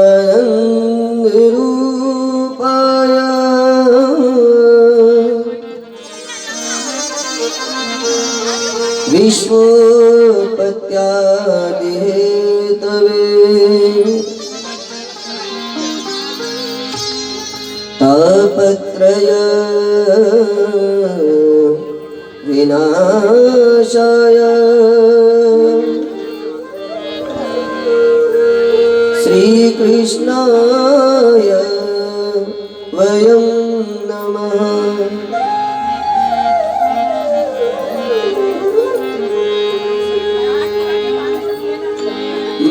सच्चिदानंद रूपाय विश्वोत्पत्त्यादिहेतवे तापत्रय विनाशाय श्री कृष्णाय वयं नमः।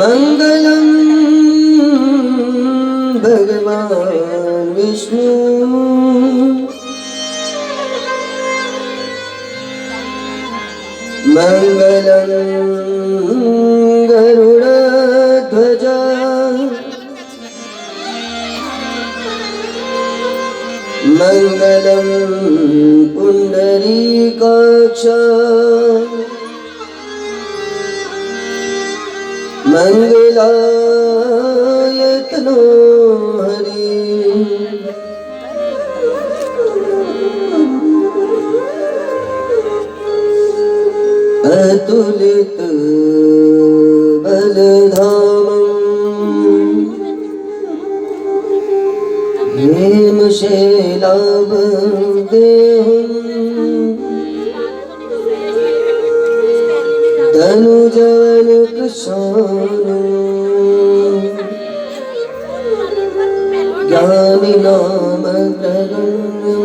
मंगलम भगवान विष्णु मंगलम गरुड़ध्वज मंगलम पुंडरीकाक्ष मंगलायतनो हरि। अतुलित बलधामं हेमशैलाभदेहं धनुजवनकृशानं ज्ञानिनामग्रगण्यं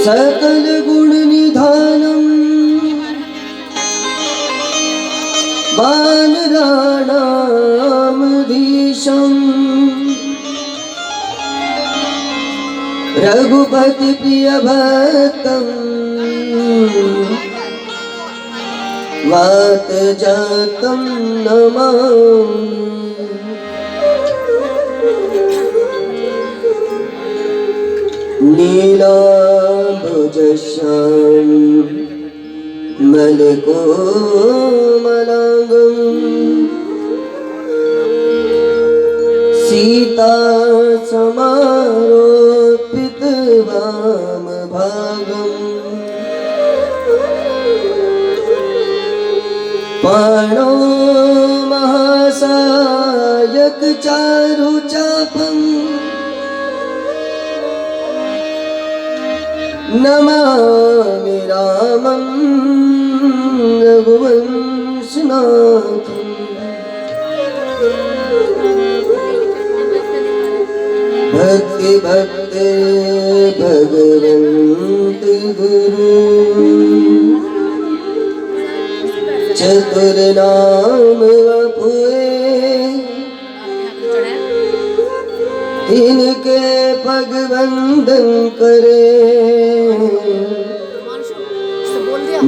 सकल गुण निधानम वानराणामधीशं रघुपति प्रिय भक्तं वातजातं नमामि। नीलाम्बुजश्याम मलकोमलांगं सीता समारोपित वामभागं पाणौ महासायक चारुचापं नमामि रामं रघुवंशनाथं। भक्ति भक्ते भगवन्त गुरु चतुर्नाम वपुए इनके पग वंदन करे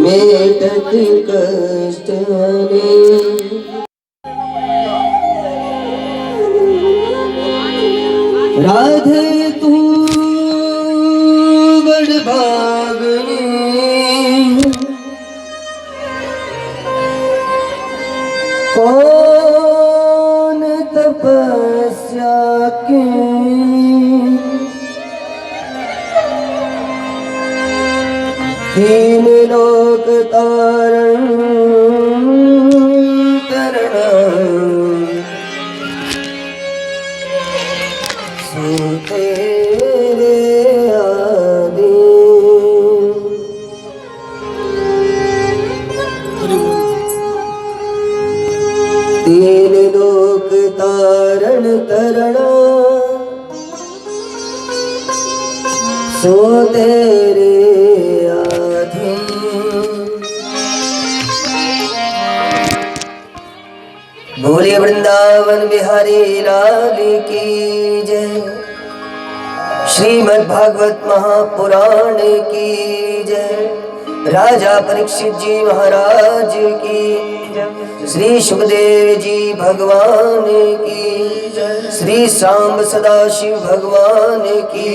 मेटत कष्ट हरे। राधे तू बड़ भागनी कौन तपस्या के तीन लोक तारण तरणा तेरे आदि तीन लोक तारण तरणा सो तेरे आधे। भोले वृंदावन बिहारी लाल की जय। श्रीमद् भागवत महापुराण की जय। राजा परीक्षित जी महाराज की जय। श्री सुखदेव जी भगवान की, श्री सांब सदाशिव भगवान की,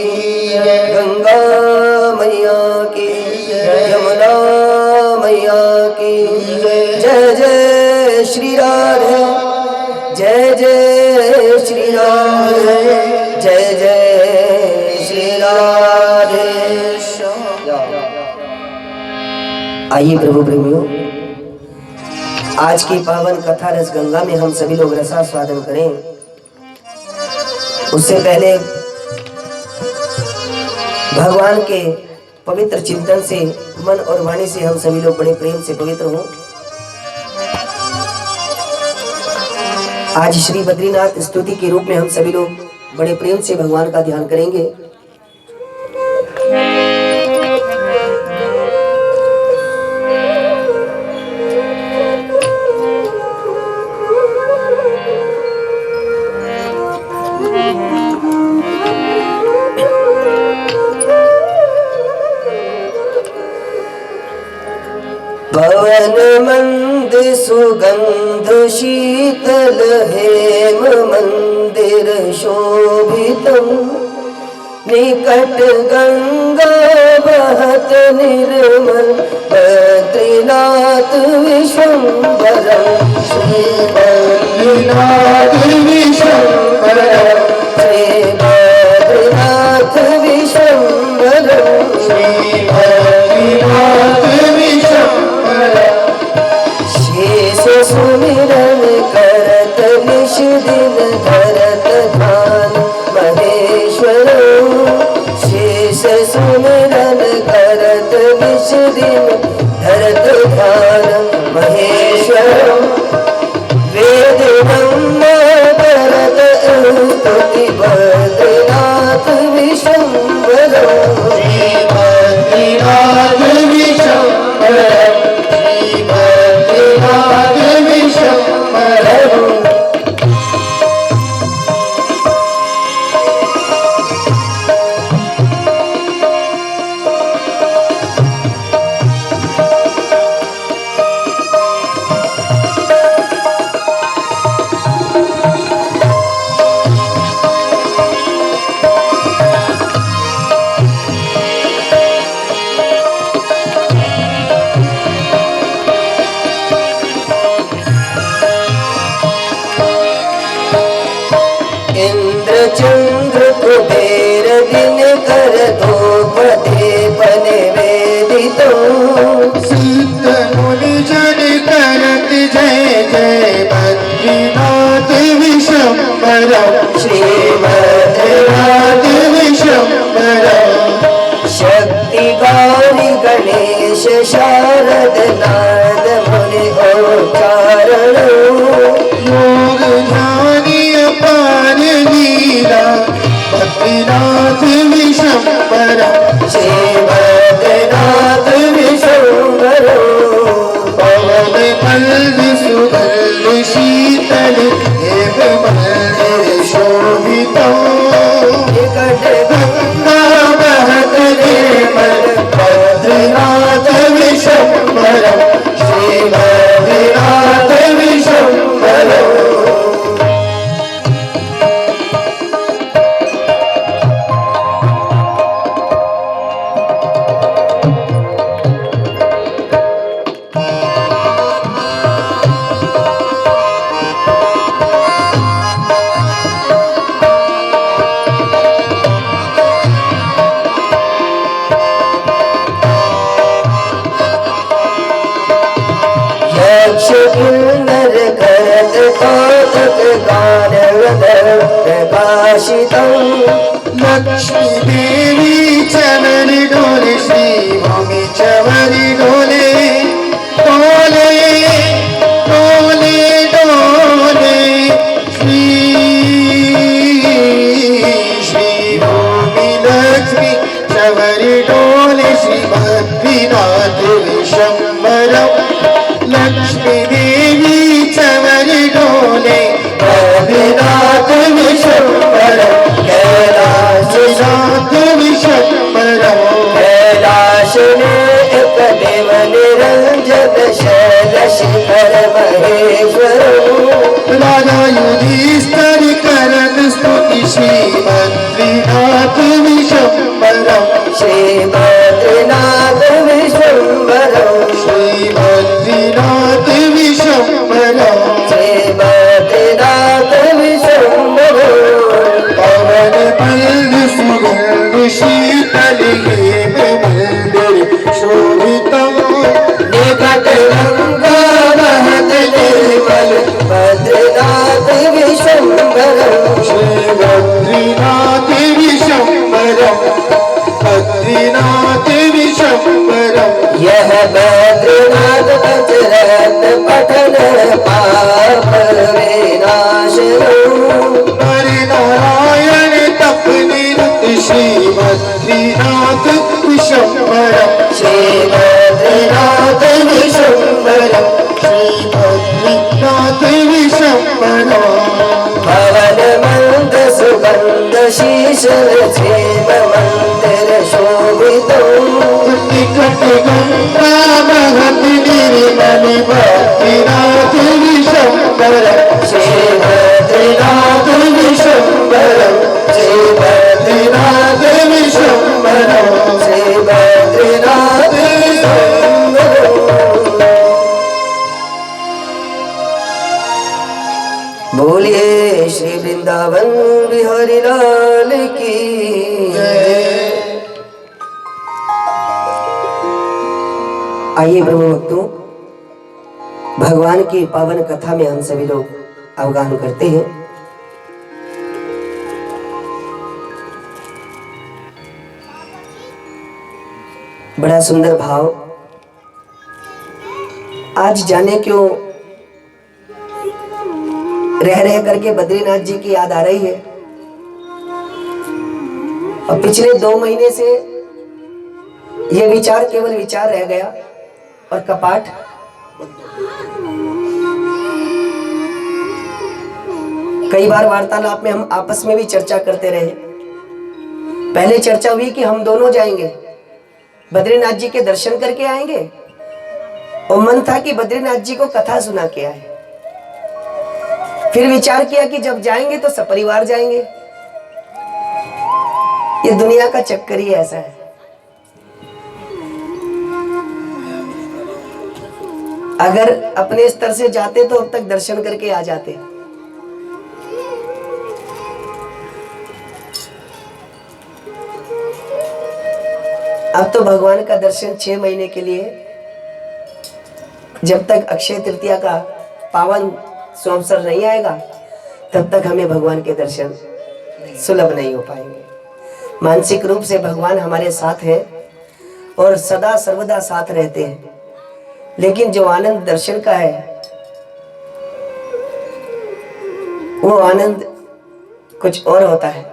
गंगा मैया की, यमुना मैया की, जय जय श्री राधे, जय जय श्री राधे, जय जय श्री राधे। आइए प्रभु प्रेमियों, आज की पावन कथा रस गंगा में हम सभी लोग रसास्वादन करें। उससे पहले भगवान के पवित्र चिंतन से, मन और वाणी से हम सभी लोग बड़े प्रेम से पवित्र हों। आज श्री बद्रीनाथ स्तुति के रूप में हम सभी लोग बड़े प्रेम से भगवान का ध्यान करेंगे। पवन मंद सुगंध शीतल हेम मंदिर शोभितम्, निकट गंगा बहत निर्मल बद्रीनाथ विश्वम्भरम्, श्री बद्रीनाथ विश्वम्भरम्, श्री बद्रीनाथ विश्वम्भरम्, श्री बद्रीनाथ शेष सुमिरन करत निश दिन धरत ध्यान महेश्वर, शेष सुमिरन करत निश दिन धरत ध्यान महेश्वर, वेद ब्रह्म करत स्तुति बद्रीनाथ विश्वम्भर, श्री बद्रीनाथ विश्वम्भर, चंद्र कुबेर दिन कर द्रौपदी बने वेदितो, सिद्ध मुनि जन करत जय जय बद्रीनाथ विश्वम्भर, श्री बद्रीनाथ विश्वम्भर, शक्ति गौरी गणेश शारद नारद मुनि उच्चारण, योग ज्ञानी अपार लीला बद्रीनाथ विश्वम्भर, श्री बद्रीनाथ विश्वम्भर, पवन मंद सुगंध शीतल हेम मंदिर शोभितम्, निकट गंगा बहत निर्मल बद्रीनाथ विश्वम्भर, श्री बद्रीनाथ विश्वम्भर। किन्नर करत कौतुक गान प्रकाशितम्, लक्ष्मी देवी चरण डोले, श्री भूमि चवर डोले, डोले डोले डोले, श्री भूमि लक्ष्मी चवर डोले, श्री बद्रीनाथ विश्वम्भर, लक्ष्मी देवी चवर डोले बद्रीनाथ विश्वम्भर, कैलाश बद्रीनाथ विश्वम्भरं श्री बद्रीनाथ विश्वम्भरं श्री बद्रीनाथ विश्वम्भरं श्री बद्रीनाथ विश्वम्भरं पवन पल्ल सुगंध शीतल हेम मंदिर शोभितं निकट गंगा महत निर्मल बद्रीनाथ विश्वम्भरं श्री बद्रीनाथ विश्वम्भरं बद्रीनाथ विश्वम्भरं यह बद्रीनाथ पंचरत्न पठन पाप विनाशनं हरि नारायण तप निरत श्री बद्रीनाथ विश्वम्भरं श्री बद्रीनाथ विश्वम्भरं श्री बद्रीनाथ विश्वम्भरं भवन मंद सुगंध शीशल क्षेम मंदिर शोभितं निकट गंगा महत निर्मल बद्रीनाथ विश्वम्भरं श्री बद्रीनाथ विश्वम्भरं श्री बद्रीनाथ विश्वम्भरं श्री बद्रीनाथ विश्वम्भरं। बोलिए श्री वृंदावन बिहारी लाल की जय। आइए प्रभु भक्तों, भगवान की पावन कथा में हम सभी लोग अवगाहन करते हैं। बड़ा सुंदर भाव। आज जाने क्यों रह रह करके बद्रीनाथ जी की याद आ रही है, और पिछले 2 महीने से यह विचार केवल विचार रह गया और कपाट कई बार वार्तालाप में हम आपस में भी चर्चा करते रहे। पहले चर्चा हुई कि हम दोनों जाएंगे, बद्रीनाथ जी के दर्शन करके आएंगे, और मन था कि बद्रीनाथ जी को कथा सुना के आए। फिर विचार किया कि जब जाएंगे तो सपरिवार जाएंगे। ये दुनिया का चक्कर ही ऐसा है। अगर अपने स्तर से जाते तो अब तक दर्शन करके आ जाते। अब तो भगवान का दर्शन 6 महीने के लिए, जब तक अक्षय तृतीया का पावन संवत्सर नहीं आएगा तब तक हमें भगवान के दर्शन सुलभ नहीं हो पाएंगे। मानसिक रूप से भगवान हमारे साथ है और सदा सर्वदा साथ रहते हैं, लेकिन जो आनंद दर्शन का है वो आनंद कुछ और होता है।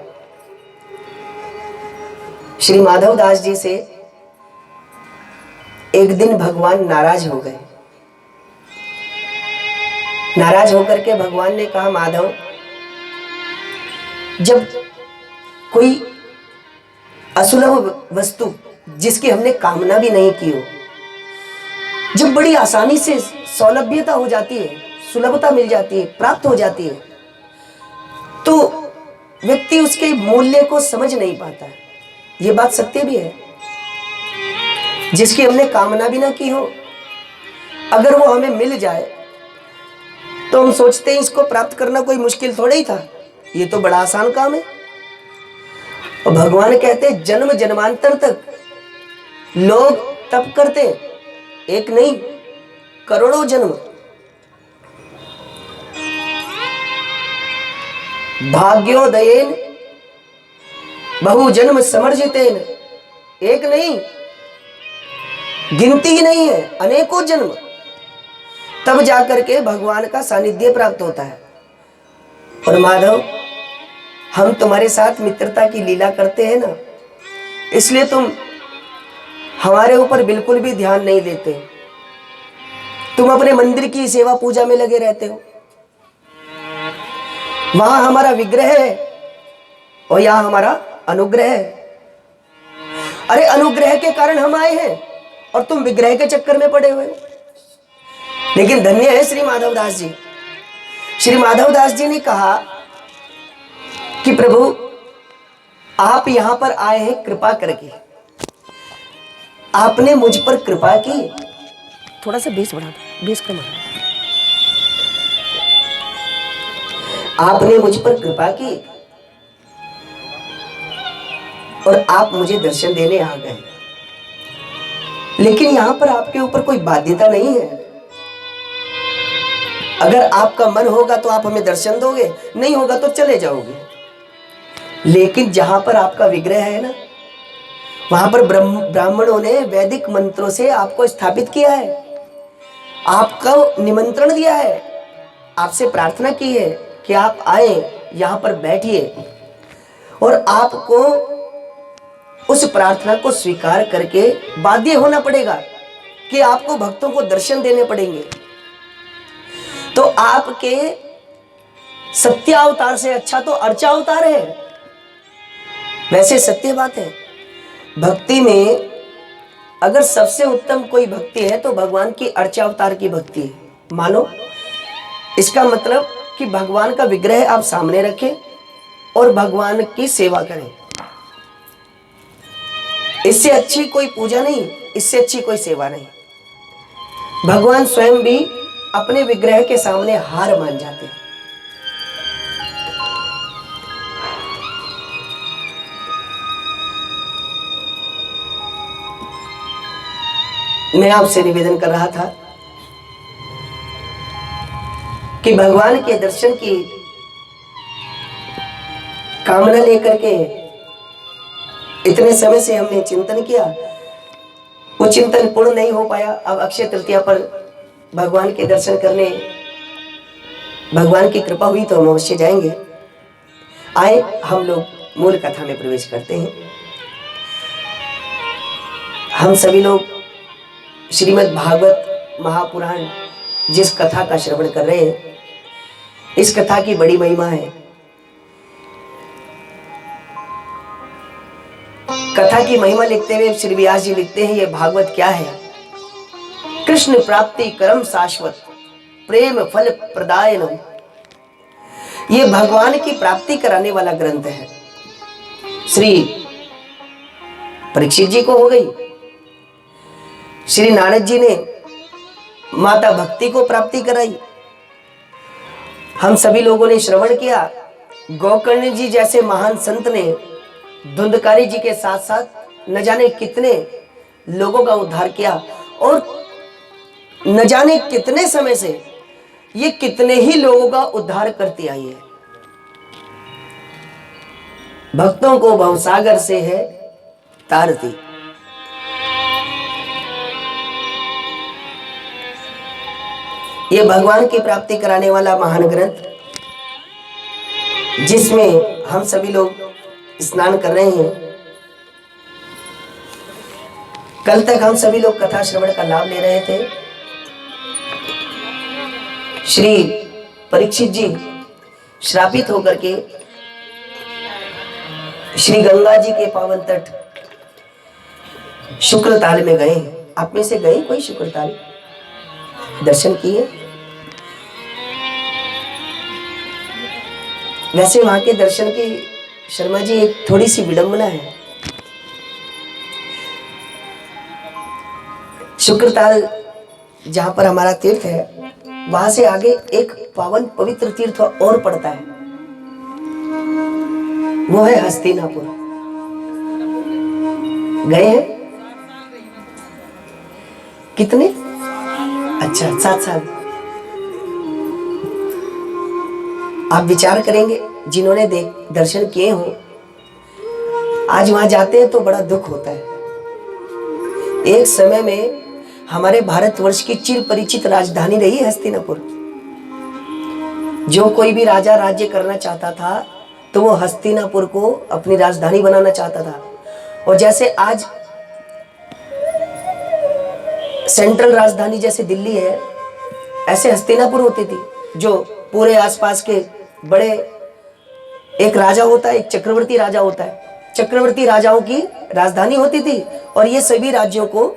श्री माधव दास जी से एक दिन भगवान नाराज हो गए। नाराज होकर के भगवान ने कहा, माधव, जब कोई असुलभ वस्तु जिसकी हमने कामना भी नहीं की हो, जब बड़ी आसानी से सौलभ्यता हो जाती है, सुलभता मिल जाती है, प्राप्त हो जाती है, तो व्यक्ति उसके मूल्य को समझ नहीं पाता है। ये बात सत्य भी है। जिसकी हमने कामना भी ना की हो, अगर वो हमें मिल जाए तो हम सोचते हैं इसको प्राप्त करना कोई मुश्किल थोड़ा ही था, ये तो बड़ा आसान काम है। और भगवान कहते हैं जन्म जन्मांतर तक लोग तप करते, एक नहीं करोड़ों जन्म। भाग्योदयेन बहु जन्म समर्जितेन, एक नहीं, गिनती ही नहीं है, अनेकों जन्म, तब जाकर के भगवान का सानिध्य प्राप्त होता है। और माधव, हम तुम्हारे साथ मित्रता की लीला करते हैं ना, इसलिए तुम हमारे ऊपर बिल्कुल भी ध्यान नहीं देते। तुम अपने मंदिर की सेवा पूजा में लगे रहते हो, वहां हमारा विग्रह है और यहां हमारा अनुग्रह है। अरे अनुग्रह के कारण हम आए हैं और तुम विग्रह के चक्कर में पड़े हुए हो। लेकिन धन्य है श्री माधवदास जी। श्री माधवदास जी ने कहा कि प्रभु, आप यहां पर आए हैं कृपा करके, आपने मुझ पर कृपा की। थोड़ा सा बेस बढ़ा दो, बेस कम है। आपने मुझ पर कृपा की और आप मुझे दर्शन देने आ गए, लेकिन यहां पर आपके ऊपर कोई बाध्यता नहीं है। अगर आपका मन होगा तो आप हमें दर्शन दोगे, नहीं होगा तो चले जाओगे। लेकिन जहां पर आपका विग्रह है ना, वहां पर ब्राह्मणों ने वैदिक मंत्रों से आपको स्थापित किया है, आपको निमंत्रण दिया है, आपसे प्रार्थना की है कि आप आए, यहां पर बैठिए, और आपको उस प्रार्थना को स्वीकार करके बाध्य होना पड़ेगा कि आपको भक्तों को दर्शन देने पड़ेंगे। तो आपके सत्यावतार से अच्छा तो अर्चावतार है। वैसे सत्य बात है, भक्ति में अगर सबसे उत्तम कोई भक्ति है तो भगवान की अर्चावतार की भक्ति है। मानो इसका मतलब कि भगवान का विग्रह आप सामने रखें और भगवान की सेवा करें। इससे अच्छी कोई पूजा नहीं, इससे अच्छी कोई सेवा नहीं। भगवान स्वयं भी अपने विग्रह के सामने हार मान जाते हैं। मैं आपसे निवेदन कर रहा था कि भगवान के दर्शन की कामना लेकर के इतने समय से हमने चिंतन किया, वो चिंतन पूर्ण नहीं हो पाया। अब अक्षय तृतीया पर भगवान के दर्शन करने भगवान की कृपा हुई तो हम अवश्य जाएंगे। आए हम लोग मूल कथा में प्रवेश करते हैं। हम सभी लोग श्रीमद् भागवत महापुराण जिस कथा का श्रवण कर रहे हैं, इस कथा की बड़ी महिमा है। कथा की महिमा लिखते हुए श्री व्यास जी लिखते हैं, ये भागवत क्या है? कृष्ण प्राप्ति करम शाश्वत प्रेम फल प्रदायनम। ये भगवान की प्राप्ति कराने वाला ग्रंथ है। श्री परीक्षित जी को हो गई, श्री नारद जी ने माता भक्ति को प्राप्ति कराई, हम सभी लोगों ने श्रवण किया। गोकर्ण जी जैसे महान संत ने धुंधकारी जी के साथ साथ न जाने कितने लोगों का उद्धार किया, और न जाने कितने समय से ये कितने ही लोगों का उद्धार करती आई है। भक्तों को भवसागर से है तारती। ये भगवान की प्राप्ति कराने वाला महान ग्रंथ, जिसमें हम सभी लोग स्नान कर रहे हैं। कल तक हम सभी लोग कथा श्रवण का लाभ ले रहे थे। श्री परीक्षित जी श्रापित होकर के श्री गंगा जी के पावन तट शुक्रताल में गए। आप में से गए कोई शुक्रताल दर्शन किए? वैसे वहां के दर्शन की शर्मा जी एक थोड़ी सी विडंबना है। शुक्रताल जहां पर हमारा तीर्थ है, वहां से आगे एक पावन पवित्र तीर्थ और पड़ता है, वो है हस्तिनापुर। गए हैं? कितने? अच्छा, 7 साल। आप विचार करेंगे, जिन्होंने दर्शन किए हों, आज वहां जाते हैं तो बड़ा दुख होता है। एक समय में हमारे भारतवर्ष की चिर परिचित राजधानी रही हस्तिनापुर। जो कोई भी राजा राज्य करना चाहता था तो वो हस्तिनापुर को अपनी राजधानी बनाना चाहता था। और जैसे आज सेंट्रल राजधानी जैसे दिल्ली है, ऐसे हस्तिनापुर होती थी, जो पूरे आसपास के बड़े, एक राजा होता है, एक चक्रवर्ती राजा होता है, चक्रवर्ती राजाओं की राजधानी होती थी और ये सभी राज्यों को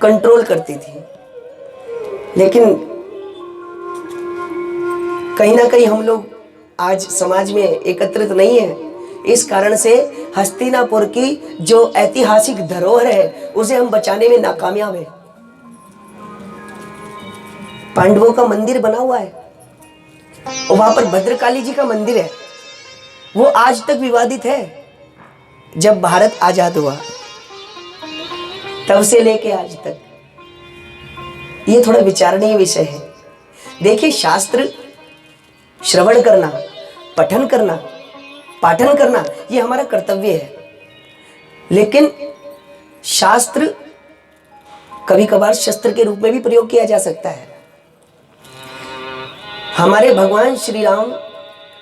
कंट्रोल करती थी। लेकिन कहीं ना कहीं हम लोग आज समाज में एकत्रित नहीं है, इस कारण से हस्तिनापुर की जो ऐतिहासिक धरोहर है उसे हम बचाने में नाकामयाब है। पांडवों का मंदिर बना हुआ है और वहां पर भद्रकाली जी का मंदिर है, वो आज तक विवादित है। जब भारत आजाद हुआ तब से लेके आज तक ये थोड़ा विचारणीय विषय है। देखिए, शास्त्र श्रवण करना, पठन करना, पाठन करना ये हमारा कर्तव्य है, लेकिन शास्त्र कभी कभार शस्त्र के रूप में भी प्रयोग किया जा सकता है। हमारे भगवान श्री राम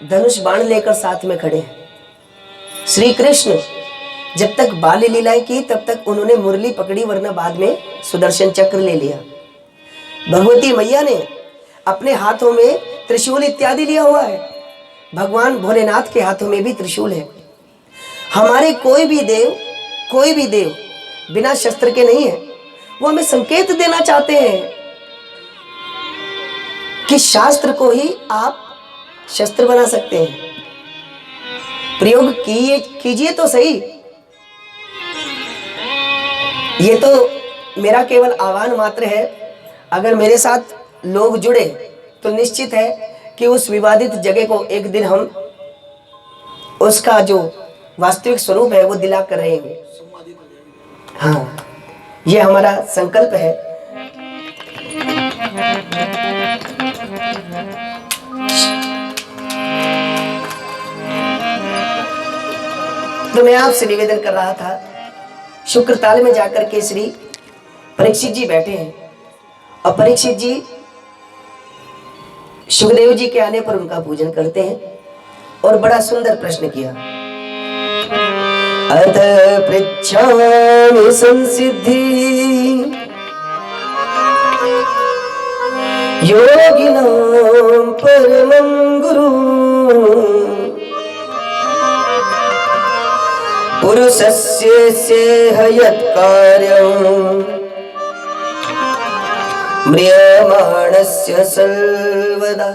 धनुष बाण लेकर साथ में खड़े हैं। श्री कृष्ण जब तक बाल लीलाएं की तब तक उन्होंने मुरली पकड़ी, वरना बाद में सुदर्शन चक्र ले लिया। भगवती मैया ने अपने हाथों में त्रिशूल इत्यादि लिया हुआ है, भगवान भोलेनाथ के हाथों में भी त्रिशूल है। हमारे कोई भी देव बिना शस्त्र के नहीं है। वो हमें संकेत देना चाहते हैं कि शास्त्र को ही आप शस्त्र बना सकते हैं। प्रयोग कीजिए तो सही। ये तो मेरा केवल आह्वान मात्र है। अगर मेरे साथ लोग जुड़े तो निश्चित है कि उस विवादित जगह को एक दिन हम उसका जो वास्तविक स्वरूप है वो दिला कर रहेंगे। हाँ, ये हमारा संकल्प है। तो मैं आपसे निवेदन कर रहा था, शुक्रताल में जाकर के श्री परीक्षित जी बैठे हैं और परीक्षित जी सुखदेव जी के आने पर उनका पूजन करते हैं और बड़ा सुंदर प्रश्न किया। अत पृच्छामि संसिद्धि योगिनां परमं गुरु पुरुषस्य सेह यत्कार्यं म्रियमाणस्य सर्वदा।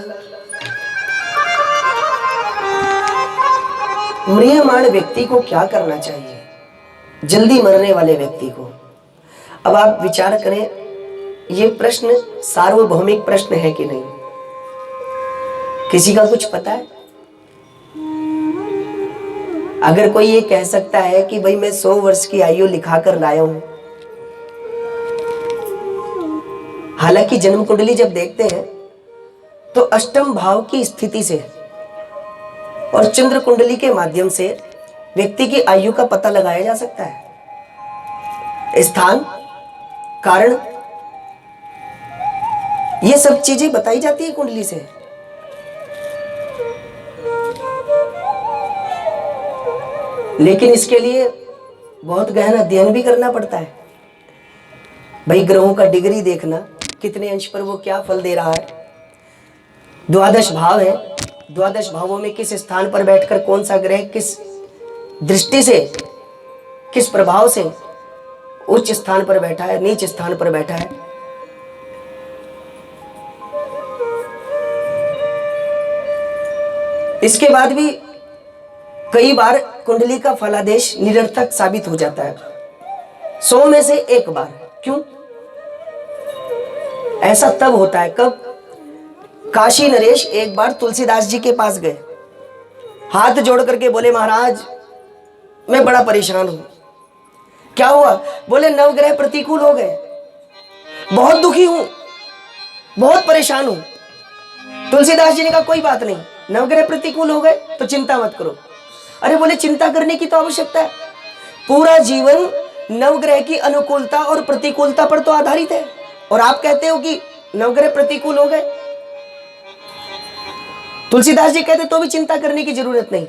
म्रियमाण व्यक्ति को क्या करना चाहिए, जल्दी मरने वाले व्यक्ति को? अब आप विचार करें, ये प्रश्न सार्वभौमिक प्रश्न है कि नहीं? किसी का कुछ पता है? अगर कोई ये कह सकता है कि भाई मैं 100 वर्ष की आयु लिखा कर लाया हूं, हालांकि जन्म कुंडली जब देखते हैं तो अष्टम भाव की स्थिति से और चंद्र कुंडली के माध्यम से व्यक्ति की आयु का पता लगाया जा सकता है। स्थान, कारण, ये सब चीजें बताई जाती है कुंडली से। लेकिन इसके लिए बहुत गहन अध्ययन भी करना पड़ता है। भाई, ग्रहों का डिग्री देखना, कितने अंश पर वो क्या फल दे रहा है। 12 भाव है, 12 भावों में किस स्थान पर बैठकर कौन सा ग्रह किस दृष्टि से, किस प्रभाव से उच्च स्थान पर बैठा है, नीच स्थान पर बैठा है। इसके बाद भी कई बार कुंडली का फलादेश निरर्थक साबित हो जाता है, 100 में से 1 बार। क्यों ऐसा तब होता है? कब? काशी नरेश एक बार तुलसीदास जी के पास गए, हाथ जोड़ करके बोले, महाराज मैं बड़ा परेशान हूं। क्या हुआ? बोले, नवग्रह प्रतिकूल हो गए, बहुत दुखी हूं, बहुत परेशान हूं। तुलसीदास जी ने कहा, कोई बात नहीं, नवग्रह प्रतिकूल हो गए तो चिंता मत करो। अरे बोले, चिंता करने की तो आवश्यकता है, पूरा जीवन नवग्रह की अनुकूलता और प्रतिकूलता पर तो आधारित है, और आप कहते हो कि नवग्रह प्रतिकूल हो गए। तुलसीदास जी कहते तो भी चिंता करने की जरूरत नहीं।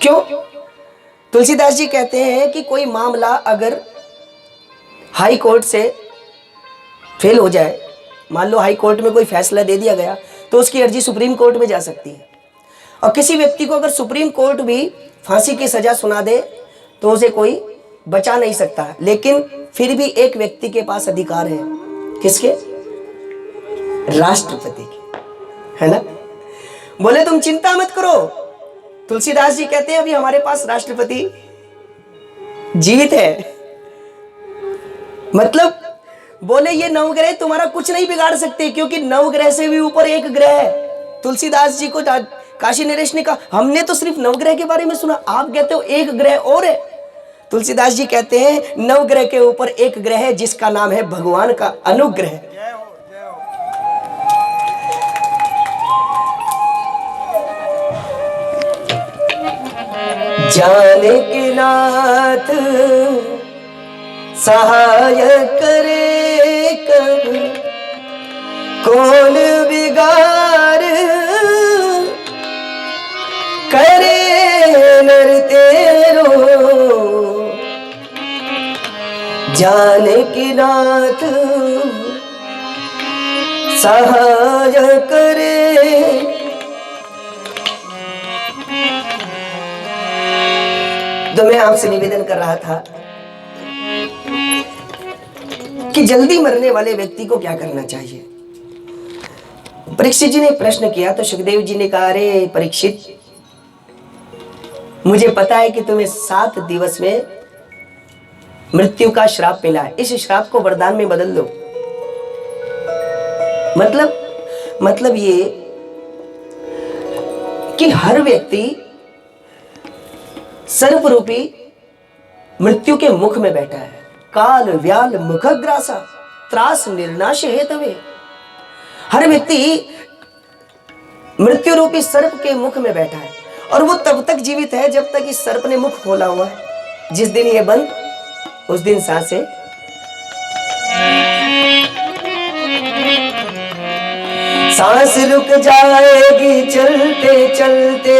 क्यों? तुलसीदास जी कहते हैं कि कोई मामला अगर हाई कोर्ट से फेल हो जाए, मान लो हाई कोर्ट में कोई फैसला दे दिया गया, तो उसकी अर्जी सुप्रीम कोर्ट में जा सकती है। और किसी व्यक्ति को अगर सुप्रीम कोर्ट भी फांसी की सजा सुना दे तो उसे कोई बचा नहीं सकता, लेकिन फिर भी एक व्यक्ति के पास अधिकार है। किसके? राष्ट्रपति के, है ना? बोले, तुम चिंता मत करो, तुलसीदास जी कहते हैं अभी हमारे पास राष्ट्रपति जीवित है। मतलब बोले ये नवग्रह तुम्हारा कुछ नहीं बिगाड़ सकते, क्योंकि नवग्रह से भी ऊपर एक ग्रह है। तुलसीदास जी को काशी नरेश ने कहा हमने तो सिर्फ नवग्रह के बारे में सुना, आप कहते हो एक ग्रह और है। तुलसीदास जी कहते हैं नवग्रह के ऊपर एक ग्रह है जिसका नाम है भगवान का अनुग्रह। जाने के नाथ सहाय करे कब, कौन बिगाड़ करे नर तेरो। जाने की नाथ सहाय करे। तो मैं आपसे निवेदन कर रहा था कि जल्दी मरने वाले व्यक्ति को क्या करना चाहिए। परीक्षित जी ने प्रश्न किया तो सुखदेव जी ने कहा अरे परीक्षित, मुझे पता है कि तुम्हें 7 दिवस में मृत्यु का श्राप मिला है, इस श्राप को वरदान में बदल दो। मतलब ये कि हर व्यक्ति सर्प रूपी मृत्यु के मुख में बैठा है। काल व्याल मुखग्रासा त्रास निर्नाश हेतवे। हर व्यक्ति मृत्यु रूपी सर्प के मुख में बैठा है और वो तब तक जीवित है जब तक इस सर्प ने मुख खोला हुआ है। जिस दिन ये बंद, उस दिन सांसें सांस रुक जाएगी चलते चलते,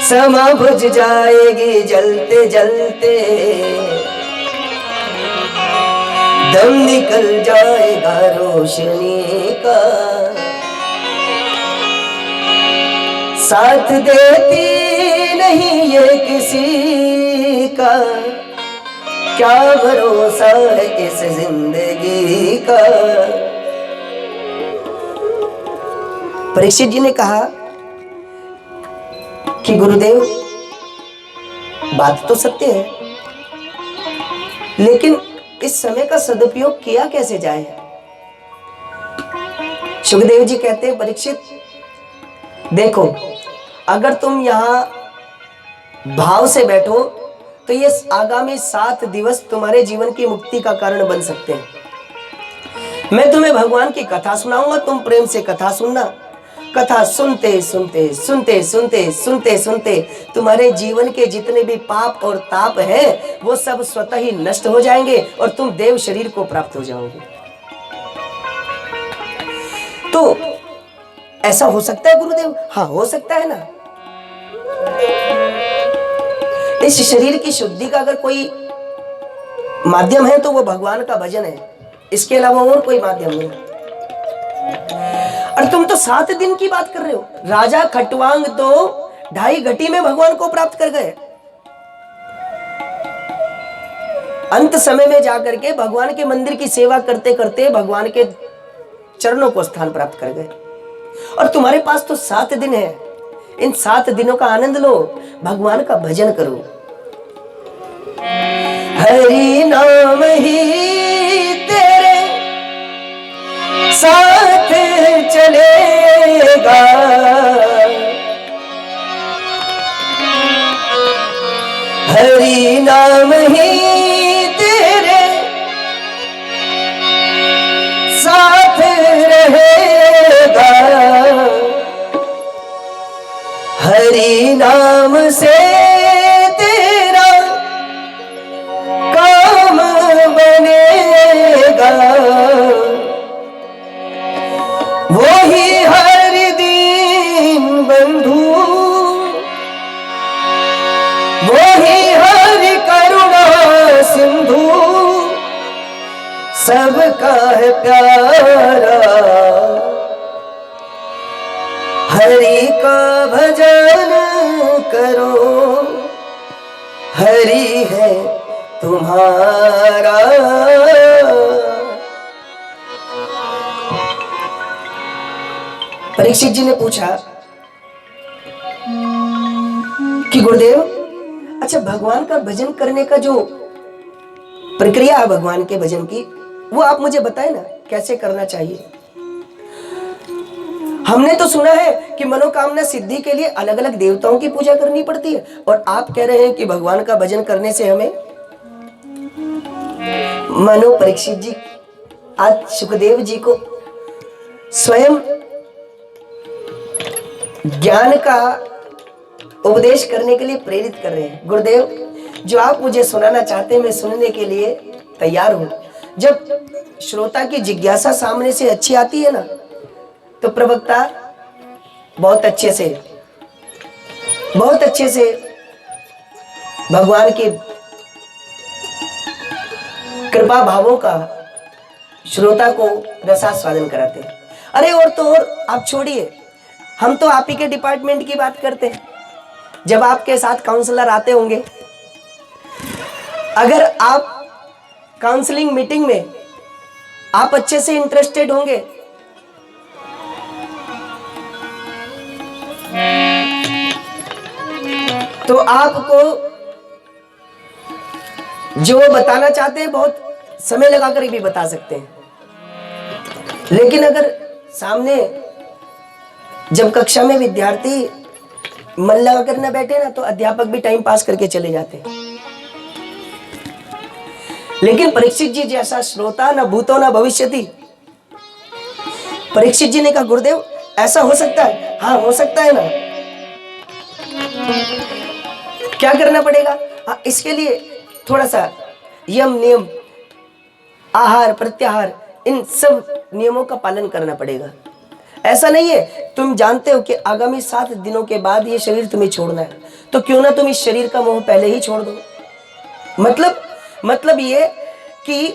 समा बुझ जाएगी जलते जलते, दम निकल जाएगा रोशनी का, साथ देती नहीं ये किसी का, क्या भरोसा है इस जिंदगी का। परीक्षित जी ने कहा कि गुरुदेव बात तो सत्य है, लेकिन इस समय का सदुपयोग किया कैसे जाए। सुखदेव जी कहते हैं परीक्षित देखो, अगर तुम यहां भाव से बैठो तो ये आगामी 7 दिवस तुम्हारे जीवन की मुक्ति का कारण बन सकते हैं। मैं तुम्हें भगवान की कथा सुनाऊंगा, तुम प्रेम से कथा सुनना। कथा सुनते सुनते सुनते सुनते सुनते सुनते तुम्हारे जीवन के जितने भी पाप और ताप हैं वो सब स्वतः ही नष्ट हो जाएंगे और तुम देव शरीर को प्राप्त हो जाओगे। तो ऐसा हो सकता है गुरुदेव? हाँ हो सकता है ना। इस शरीर की शुद्धि का अगर कोई माध्यम है तो वो भगवान का भजन है, इसके अलावा और कोई माध्यम नहीं। और तुम तो 7 दिन की बात कर रहे हो। राजा खटवांग तो 2.5 घटी में भगवान को प्राप्त कर गए। अंत समय में जाकर के भगवान के मंदिर की सेवा करते करते भगवान के चरणों को स्थान प्राप्त कर गए। और तुम्हारे पास तो 7 दिन है, इन 7 दिनों का आनंद लो, भगवान का भजन करो। हरि नाम ही तेरे साथ चलेगा, हरि नाम ही तेरे साथ रहेगा, हरि नाम से तेरा काम बनेगा, वो ही हरि दीन बंधु, वो ही हरि करुणा सिंधु, सबका है प्यारा, हरि का भजन करो, हरि है तुम्हारा। परीक्षित जी ने पूछा कि गुरुदेव, अच्छा भगवान का भजन करने का जो प्रक्रिया है भगवान के भजन की, वो आप मुझे बताएं ना, कैसे करना चाहिए। हमने तो सुना है कि मनोकामना सिद्धि के लिए अलग अलग देवताओं की पूजा करनी पड़ती है, और आप कह रहे हैं कि भगवान का भजन करने से हमें। मानो परीक्षित जी आज सुखदेव जी को स्वयं ज्ञान का उपदेश करने के लिए प्रेरित कर रहे हैं। गुरुदेव, जो आप मुझे सुनाना चाहते हैं मैं सुनने के लिए तैयार हूं। जब श्रोता की जिज्ञासा सामने से अच्छी आती है ना, तो प्रवक्ता बहुत अच्छे से भगवान के कृपा भावों का श्रोता को रसास्वादन कराते हैं। अरे और तो और आप छोड़िए, हम तो आप ही के डिपार्टमेंट की बात करते हैं। जब आपके साथ काउंसलर आते होंगे, अगर आप काउंसलिंग मीटिंग में आप अच्छे से इंटरेस्टेड होंगे, तो आपको जो बताना चाहते हैं बहुत समय लगाकर भी बता सकते हैं। लेकिन अगर सामने जब कक्षा में विद्यार्थी मन लगाकर न बैठे ना, तो अध्यापक भी टाइम पास करके चले जाते हैं। लेकिन परीक्षित जी जैसा श्रोता न भूतो न भविष्यति, परीक्षित जी ने कहा गुरुदेव ऐसा हो सकता है? हाँ हो सकता है ना। क्या करना पड़ेगा? हाँ, इसके लिए थोड़ा सा यम नियम, आहार प्रत्याहार, इन सब नियमों का पालन करना पड़ेगा। ऐसा नहीं है, तुम जानते हो कि आगामी 7 दिनों के बाद ये शरीर तुम्हें छोड़ना है, तो क्यों ना तुम इस शरीर का मोह पहले ही छोड़ दो। मतलब ये कि